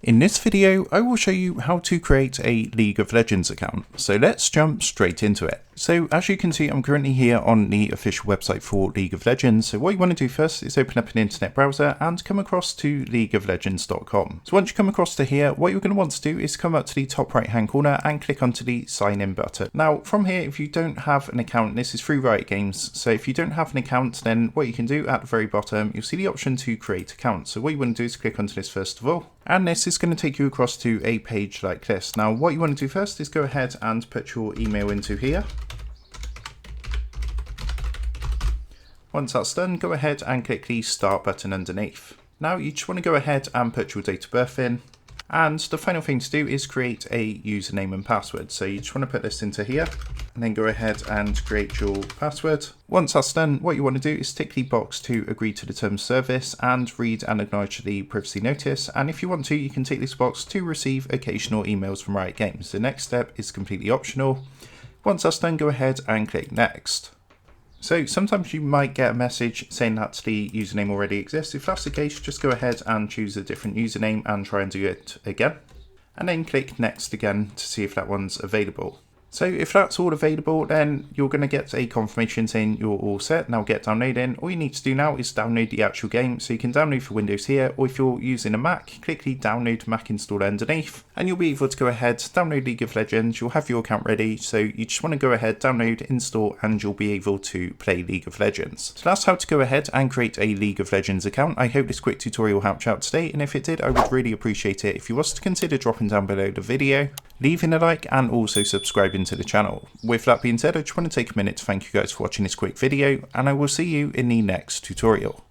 In this video, I will show you how to create a League of Legends account. So let's jump straight into it. So as you can see, I'm currently here on the official website for League of Legends. So what you want to do first is open up an internet browser and come across to leagueoflegends.com. So once you come across to here, what you're going to want to do is come up to the top right hand corner and click onto the sign in button. Now from here, if you don't have an account, this is through Riot Games. So if you don't have an account, then what you can do at the very bottom, you'll see the option to create account. So what you want to do is click onto this first of all. And this is going to take you across to a page like this. Now what you want to do first is go ahead and put your email into here. Once that's done, go ahead and click the start button underneath. Now you just want to go ahead and put your date of birth in. And the final thing to do is create a username and password. So you just want to put this into here and then go ahead and create your password. Once that's done, what you want to do is tick the box to agree to the terms of service and read and acknowledge the privacy notice. And if you want to, you can tick this box to receive occasional emails from Riot Games. The next step is completely optional. Once that's done, go ahead and click next. So sometimes you might get a message saying that the username already exists. If that's the case, just go ahead and choose a different username and try and do it again. And then click next again to see if that one's available. So if that's all available, then you're going to get a confirmation saying you're all set. Now get downloading. All you need to do now is download the actual game. So you can download for Windows here, or if you're using a Mac, click the download Mac installer underneath, and you'll be able to go ahead, download League of Legends. You'll have your account ready. So you just want to go ahead, download, install, and you'll be able to play League of Legends. So that's how to go ahead and create a League of Legends account. I hope this quick tutorial helped you out today. And if it did, I would really appreciate it if you was to consider dropping down below the video, leaving a like, and also subscribing to the channel. With that being said, I just want to take a minute to thank you guys for watching this quick video, and I will see you in the next tutorial.